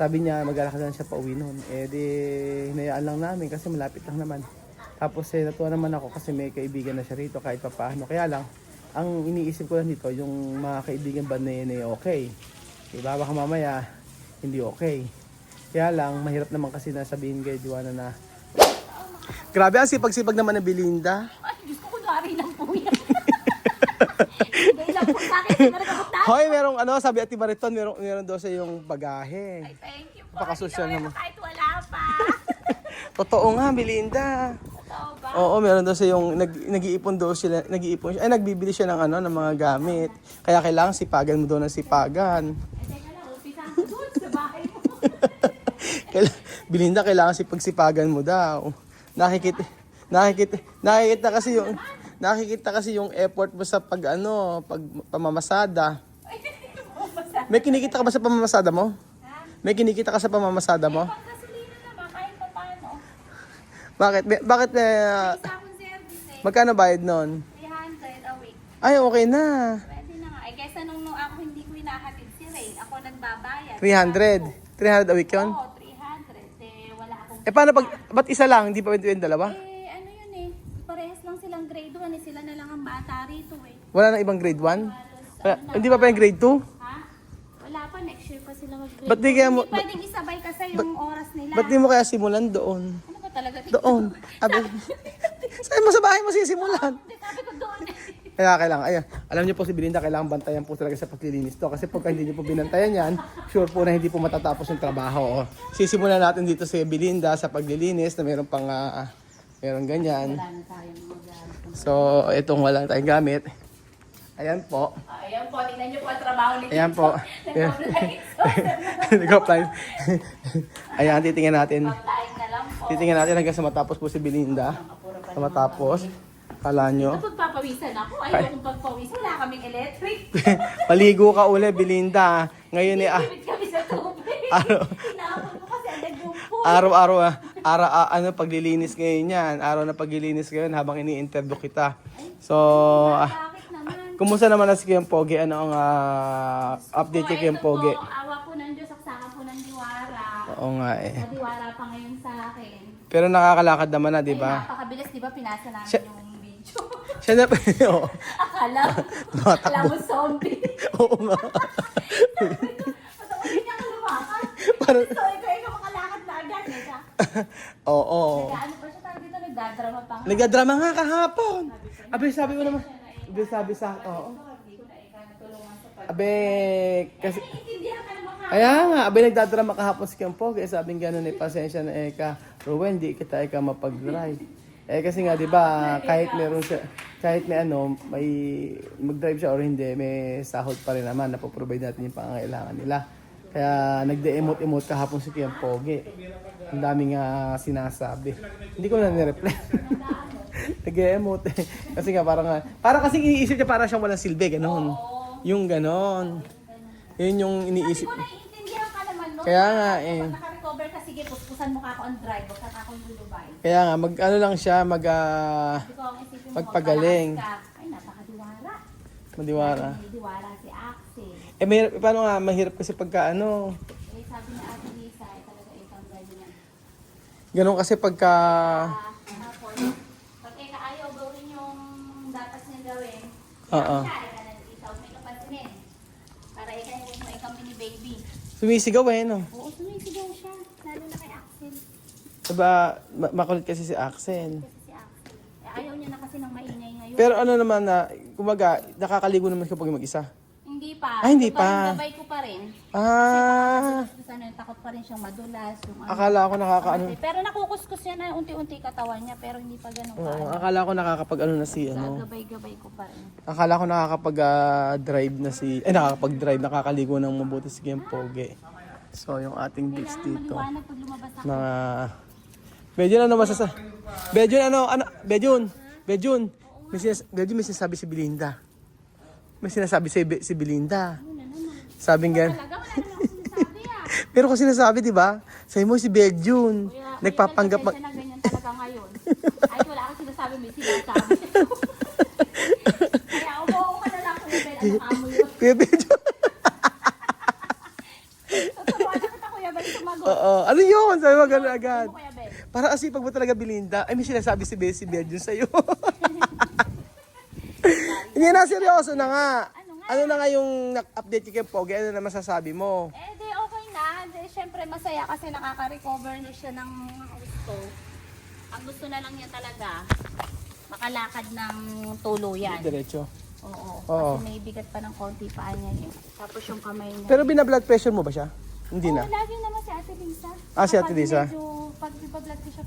Sabi niya maglalakad lang siya pa uwi noon. Eh di hinayaan lang namin kasi malapit lang naman. Tapos natuwa naman ako kasi may kaibigan na siya rito kahit papaano. Kaya lang, ang iniisip ko lang dito, yung mga kaibigan ba na yun ay okay. Diba? Baka mamaya, hindi okay. Kaya lang, mahirap naman kasi na sabihin kay Joanna na grabe ang sipag-sipag naman ng Belinda. Ay, Diyos ko, kunwari lang po yan. Hindi lang po sa akin, nagkakabutan. Hoy, merong sabi Ate Mariton, meron daw sa yung bagahe. Ay, thank you po. Napakasosyal Hindi ko naman. kahit wala pa. Totoo nga, Belinda. Totoo ba? Oo, meron daw siya yung nag-iipon daw sila, nagbibili siya ng ng mga gamit. Kaya kailangan sipagan mo daw ng sipagan. Ay, teka lang, umpisahan ko doon sa bahay mo. Belinda, kailangan sipagsipagan mo daw. Nakikita kasi yung effort mo sa pamamasada. May kinikita ka ba sa pamamasada mo? Ha? May kinikita ka sa pamamasada mo? Pagkasalina naman, kahit pa paano. Bakit Isa akong service eh. magkano bayad nun? 300 a week. Ay, okay na. Pwede na nga. Ay, kaysa nung ako hindi ko hinahatid si Rain, ako nagbabayad. 300. 300 a week yun? Oo, 300. Eh, wala akong... Eh, paano ba't isa lang? Hindi pa yung dalawa? Eh, ano yun eh. Parehas lang silang grade 1 eh. Sila na lang ang bata rito eh. Wala na ibang grade 1? Halos, Hindi pa yung grade 2? Ha? Wala pa. Next year pa sila mag-grade. Ba't di kaya mo- Hindi pwedeng isabay kasi yung oras nila. Ba't di mo kaya simulan doon? Ano ba talaga? Doon. Saan mo sa bahay mo sisimulan? Hindi, sabi ko doon eh. Kaya kailangan, ayan, alam niyo po si Belinda, kailangan bantayan po talaga sa paglilinis to. Kasi pagka hindi niyo po binantayan yan, sure po na hindi po matatapos yung trabaho. Oh. Sisimulan natin dito si Belinda sa paglilinis na meron pang, meron ganyan. Wala na tayong magagamit. So, itong wala tayong gamit. Ayan po. Ayan po, tingnan niyo po ang trabaho ni Ayan po. Nag-apply. Ayan, titingnan natin. Applying na lang po. Titingnan natin hanggang sa matapos po si Belinda. Sa matapos. Kala nyo. Pagpapawisan ako, ayokong pagpawisan. Wala kaming electric. Paligo ka uli, Belinda. Ngayon Bibit kami sa tubig. Araw. Tinapon mo kasi ang nagumpo. araw paglilinis ngayon yan. Araw na paglilinis ngayon habang ini-interview kita. So, Bakit naman? kumusta naman na si Kiyang Pogi? Ano ang update kay Kiyang Pogi? Ito po, awa po ng Diyos, saksakan po ng diwara. Oo nga eh. Madiwara pa ngayon sa akin. Pero nakakalakad naman na, di Ay, ba? napakabilis, di ba? Pinasa namin Siya- yung video. Siya na, oo. Akala mo zombie. Oo nga. Hindi niya ka lumakad. Parang- So, ikaw makalakad na agad. Oo. Ano pa siya tawag dito? Nagdadrama pa. Nagdadrama nga kahapon. Abe, sabi ko naman. Abe, sabi sa oo. Hindi ko na ikaw natulungan sa pag... Abe, kasi... Intindihan ka naman ka. Kaya nga, abe nagdadrama kahapon si Kiyang Pogi. Sabing gano'n eh, pasensya na Eka. Ruwen, di kita Eka mapag-drive. Eh kasi nga, di ba, kahit meron siya, kahit may may mag-drive siya or hindi, may sahod pa rin naman. Napoprovide natin yung pangangailangan nila. Kaya nagde-emote-emote kahapon si Kiyang Pogi. Ang daming sinasabi. Hindi ko na nireply. Nag-emote eh. Kasi nga parang kasi iniisip niya parang siyang walang silbi, gano'n. Yung gano'n. Yun yung iniisip. Kung naiintindihan ka naman, no? Kaya nga eh. Pag naka-recover ka, sige, puspusan mo ka ako on drive, huwag ka akong lulubay. Kaya nga, lang siya, Hindi ko ang isipin mo, magpagaling. magpalakas ka. Ay, napakadiwara. Madiwara. May diwara si Axel. Eh, paano nga, mahirap kasi pagka Eh, sabi ni Ate Lisa, talaga itong ganyan. Ganun kasi pagka, Tapos, pag ayaw gawin yung dapat niya gawin, Oo. siya, ikaw may kapansinin. Para huwag mo ikaw mini baby. sumisigaw eh, no? Oo, sumisigaw siya. Lalo na kay Axel. Diba, makulit kasi si Axel. Kasi si Axel. Ayaw niya na kasi ng maingay ngayon. Pero ano naman kumaga, nakakaligo naman siya pag mag-isa. Hindi pa. Ay, hindi Ito pa. Gabay ko pa rin. Ah, Sana takot pa rin siyang madulas. Yung akala ko nakakaano. Pero nakukuskus niya na unti-unti katawan niya, pero hindi pa ganun Oo, pa. akala ko nakakapag-ano na si, Gagabay-gabay ko pa rin. akala ko nakakapag-drive na nakakapag-drive, nakakaligo ng mabuti si Kiyang Pogi. So, yung ating beach Kailangan dito. maliwanag pag lumabas ako. Na Bejun, ano masasa? Bejun. Bejun, may sinasabi si Belinda. May sinasabi si Belinda. Ano na naman? Sabing gan. Talaga, wala naman akong sinasabi ah. Pero kung sinasabi, di ba? Sabi mo si Bejun. Kuya, Nagpapanggap pasensya na ganyan talaga ngayon. Ay, wala akong sinasabi, may sinasabi. Kaya umuho ka na lang kung may ano ka mo yun. Kuya Bejun. Tuturuan na kita, Kuya Bal, sa sumagot. Oo. Ano yun? Sabi mo gano'n agad. Ano kaya, Ben? Para asipag mo talaga, Belinda. Ay, may sinasabi si Bessie Bell yun sa'yo. Hindi na, seryoso na nga. Ano na nga yung update kay Pogi? Ano na masasabi mo? Eh, di okay na. Di, syempre masaya kasi nakaka-recover na siya ng gusto. Ang gusto na lang niya talaga, makalakad ng tuluyan. Diretso. Oo. Oo. Kasi may bigat pa ng konti paa niya eh. Tapos yung kamay niya. Pero bina-blood pressure mo ba siya? Hindi na. Oo, lagi naman si Ate Lisa. Ah, si Ate Kapag Lisa. Medyo, pag blood ko siya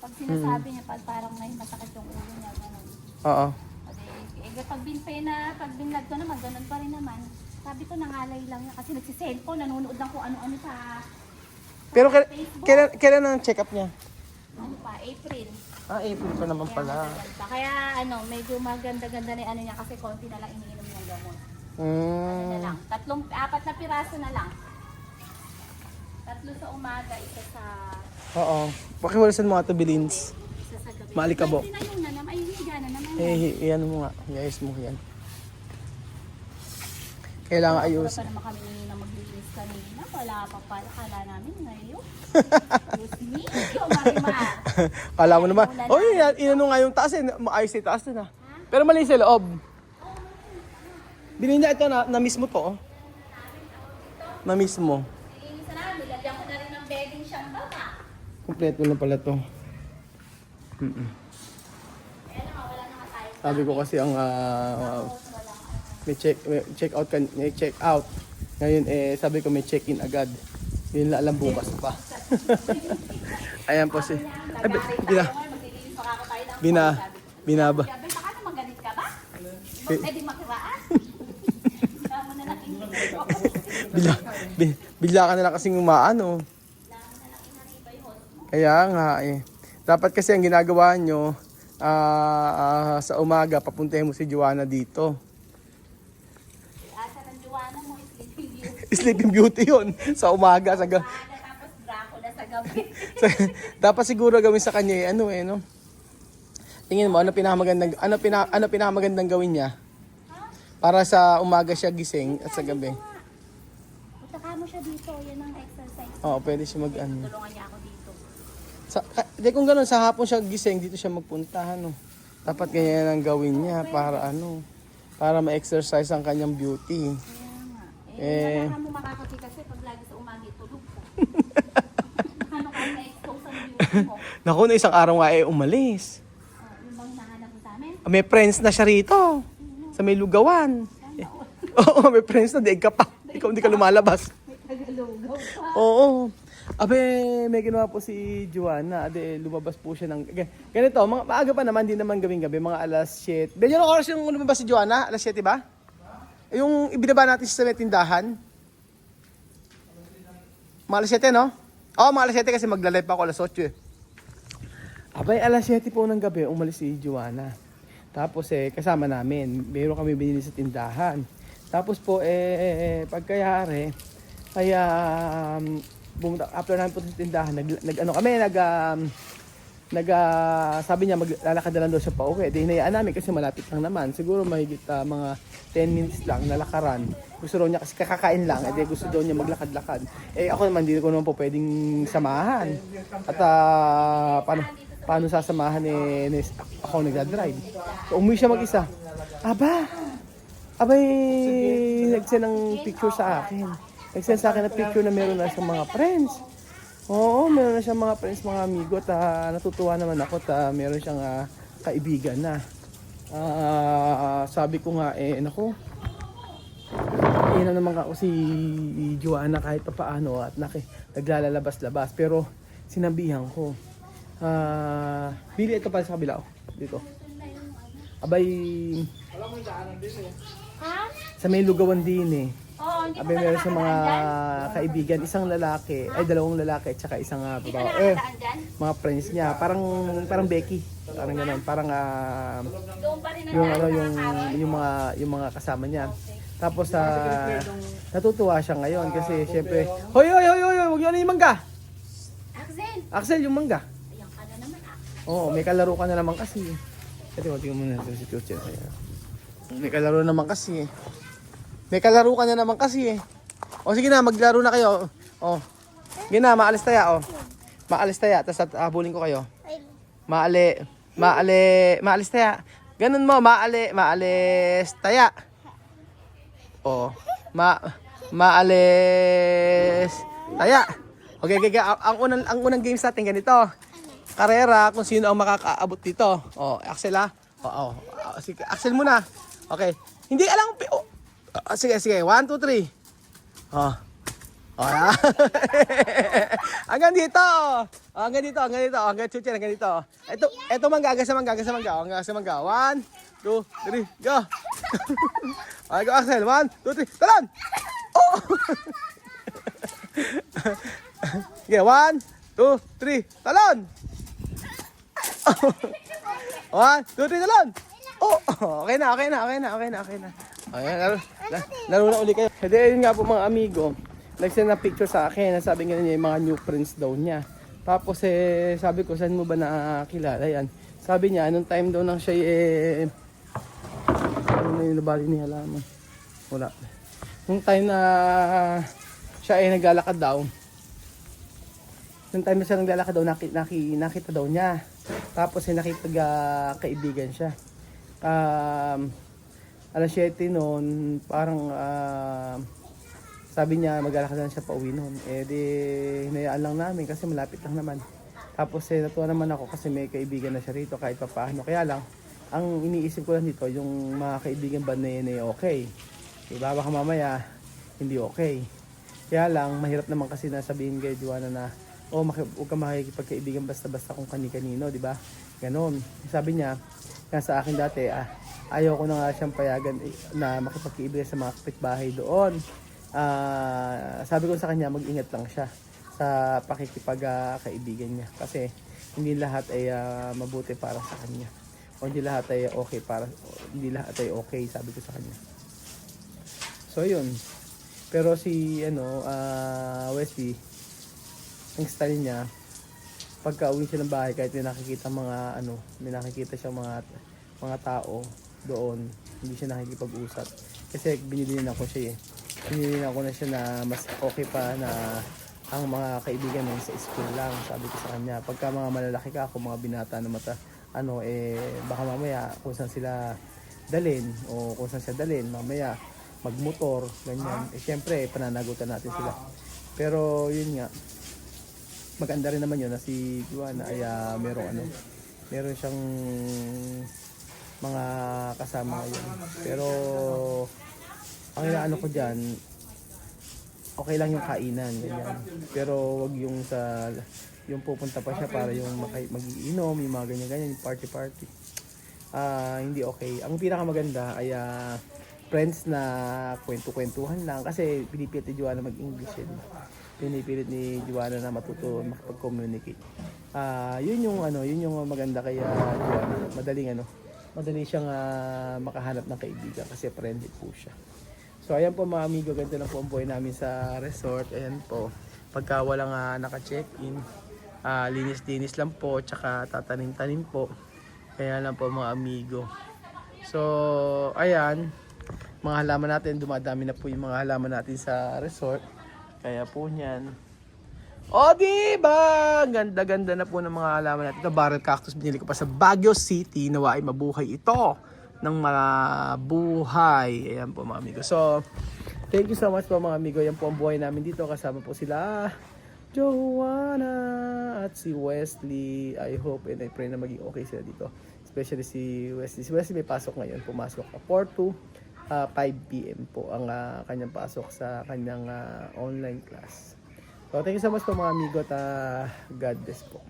pag sinasabi niya, pag parang may masakit yung ulo niya, gano'n. Oo. Pag binlad ko naman, ganun pa rin naman. Sabi ko, nangalay lang niya kasi nagsiselfone, nanonood lang kung ano-ano sa Pero Facebook. kailan ang check-up niya? Ano pa, April. Ah, April pa naman Kaya pala. matagal pa. Kaya ano, medyo maganda-ganda na yung ano niya kasi konti na lang iniinom ng gamot. Ano na Mm. lang, 4 na piraso na lang. 3 sa umaga, isa sa Oo. Pakiwalasan mo nga ito, Bilins. isa sa gabi. Maalikabok. Ay, na naman, ay higa na naman. Iyan mo nga. Iayos mo yan. Kailangan ayos. Wala pa naman kami na maglinis kanina. Wala pa pala. Kala namin ngayon. Excuse me. Yung Marimar. Kala mo naman. Oh, yan. Inano nga yung taas eh. Maayos yung taas na. Pero mali sa loob. Bininda ito na-miss mo to. Oh. Na-miss mo. Nilinis na namin. Nilagyan ko na rin ng bedding siyang baba. Kompleto na pala to. Kaya naman, wala naman tayo. Sabi ko kasi ang may check out. Ngayon sabi ko may check-in agad. Yun lang alam bukas pa. Ayan po si binaba. Sabi, baka naman ganit ka ba? Pwede makiraan? Kamo na lang inibay ko. Bigla ka na lang kasing umaano. Kaya nga eh. Dapat kasi ang ginagawa nyo sa umaga papuntahin mo si Joanna dito. Asa ng Joanna mo, Sleeping Beauty. Sleeping Beauty yun. Sa umaga. Tapos Dracula sa gabi. Dapat siguro gawin sa kanya no? Tingin mo, ano pinakamagandang gawin niya? Para sa umaga siya gising at sa gabi. Punta ka mo siya dito, yan ang exercise. Oo, pwede siya Tulungan niya ako dito. Kung gano'n, sa hapon siya gising, dito siya magpunta, Dapat ganyan ang gawin niya para ma-exercise ang kanyang beauty. Kaya nga. Wala ka mo makakati kasi pag lagi sa umaga tulog ka. Ano ka na-expose ang beauty mo? Naku, na isang araw nga umalis. Yung bang hinahanap mo sa amin? May friends na siya rito. Sa may lugawan. Oo, may friends na, daig ka pa. Ikaw hindi ka lumalabas. May tagalugaw pa. Oo. Abe, may ginawa po si Joanna. Lumabas po siya ng... Ganito, maaga pa naman, di naman gawing gabi. Mga alas 7. Benyo, anong oras yung lumabas si Joanna? Alas 7 ba? Yung ibinaba natin sa may tindahan? Mga alas 7, no? Oo, mga alas 7 kasi magla-live pa ako alas 8 eh. Abay, alas 7 po ng gabi, umalis si Joanna. Tapos kasama namin. Meron kami binili sa tindahan. Tapos po, pagkayari, kaya... after namin po sa tindahan, sabi niya maglalakad na lang daw siya pa uwi. Di hinayaan namin kasi malapit lang naman. Siguro mahigit mga 10 minutes lang nalakaran. Gusto daw niya kasi kakakain lang. Gusto daw niya maglakad-lakad. Ako naman, hindi ko naman po pwedeng samahan. At paano sasamahan ako nagdadrive. So umuwi siya mag-isa. Abay, nagsend ng picture sa akin. Nagsend sa akin na picture na meron na siyang mga friends. Oo, meron na siyang mga friends, mga amigo. Natutuwa naman ako meron siyang kaibigan na. Sabi ko nga, naku, na naman ako si Joanna kahit pa paano at naglalabas-labas. Pero sinabihan ko, Billy, ito pa sa kabila. Dito. Abay, sa may lugawan din Oo, hindi Abay, meron sa mga kaibigan, isang lalaki, dalawang lalaki, at saka isang Hindi ka babae. nakakadaan dyan? Mga friends niya, parang Becky. Parang gano'n, parang Doon pa rin ang yung mga kasama niya. Tapos natutuwa siya ngayon kasi syempre, hoy, huwag niyo ano yung mangga. Axel, yung mangga. Ayan ka na naman Oo, may kalaro ka na naman kasi. Ito, tingnan mo na ito si Chuchi. May kalaro naman kasi May kalaro ka na naman kasi O sige na, maglaro na kayo. Gina, maalis taya, oh. Maalis taya, tapos habulin ko kayo. Maalis taya. Ganun mo, maalis taya. Oh, maalis taya. Okay, ang unang games natin ganito. Karera kung sino ang makakaabot dito. Oh, Axel ha. Sige, Axel muna. Okay. Hindi alam sige, 1 2 3. Oh. Ah. Hanggang dito. Hanggang dito. Hanggang chuchin, hanggang dito. Ito mangga, hanggang sa mangga. 1 2 3, go. Okay, go Axel. 1 2 3, talon. Oh. Okay, 1 2 3, talon. 1 2 3, talon. Oh, okay na. Laro na uli kayo. Hindi, yun nga po mga amigo. Nag-send na picture sa akin. Sabi nga niya yung mga new friends daw niya. Tapos sabi ko, saan mo ba nakakilala yan? Sabi niya, anong time daw nang siya ano na yung nabali niya halaman? Wala. Nung time na siya naglalakad daw. Nung time na siya naglalakad daw, nakita daw niya. Tapos nakipag-kaibigan siya. Alas 7 noon, parang sabi niya maglalakad na siya pa uwi noon. Hinayaan lang namin kasi malapit lang naman. Tapos natuwa naman ako kasi may kaibigan na siya rito kahit pa paano. Kaya lang, ang iniisip ko lang dito, yung mga kaibigan ba na yun okay. Diba? Baka mamaya, hindi okay. Kaya lang, mahirap naman kasi na sabihin kay Joanna na, huwag ka makikipagkaibigan basta-basta kung kani-kanino, di ba? Ganon. Sabi niya, sa akin dati, ayaw ko na nga siyang payagan na makipagkaibigan sa mga kapitbahay doon. Sabi ko sa kanya, mag-ingat lang siya sa pakikipagkaibigan niya. Kasi hindi lahat ay mabuti para sa kanya. O hindi lahat ay okay, sabi ko sa kanya. So yun. Pero si Wesley, ang style niya, pagka uwi siya ng bahay, kahit may nakikita siya mga tao doon, hindi siya nakikipag-usap. Kasi binilinan ako siya Binilinan ko na siya na mas okay pa na ang mga kaibigan mo sa school lang. Sabi ko sa kanya, pagka mga malalaki ka, kung mga binata na baka mamaya kung saan sila dalhin o kung saan siya dalhin, mamaya magmotor, ganyan. Siyempre, pananagutan natin sila. Pero yun nga, maganda rin naman yun na si Juana ay meron siyang mga kasama ngayon. Pero ang inaano ko dyan, okay lang yung kainan, ganyan. Pero wag yung pupunta pa siya para yung mag-iinom, yung mga ganyan-ganyan, yung party-party. Hindi okay. Ang pinakamaganda ay friends na kwento-kwentuhan lang kasi pinipilit ni Joanna mag-English yun. Pinipilit ni Joanna na matuto makipag-communicate. Yun yung maganda kay Joanna. Madali siyang makahanap ng kaibigan kasi friendly po siya. So ayan po mga amigo, ganito lang po ang buhay namin sa resort. Ayan po, pagka walang naka-check-in, linis-linis lang po, tsaka tatanim-tanim po. Kaya lang po mga amigo. So ayan, mga halaman natin, dumadami na po yung mga halaman natin sa resort. Kaya po niyan. O diba? Ganda-ganda na po ng mga halaman natin. Ito, barrel cactus, binili ko pa sa Baguio City. Nawa ay mabuhay ito ng mabuhay. Ayan po mga amigo. So, thank you so much po mga amigo. Yan po ang buhay namin dito. Kasama po sila Joanna at si Wesley. I hope and I pray na maging okay sila dito. Especially si Wesley. Si Wesley may pasok ngayon. Pumasok 4 to 5 p.m. po ang kanyang pasok sa kanyang online class. So, thank you so much po mga amigo at God bless po.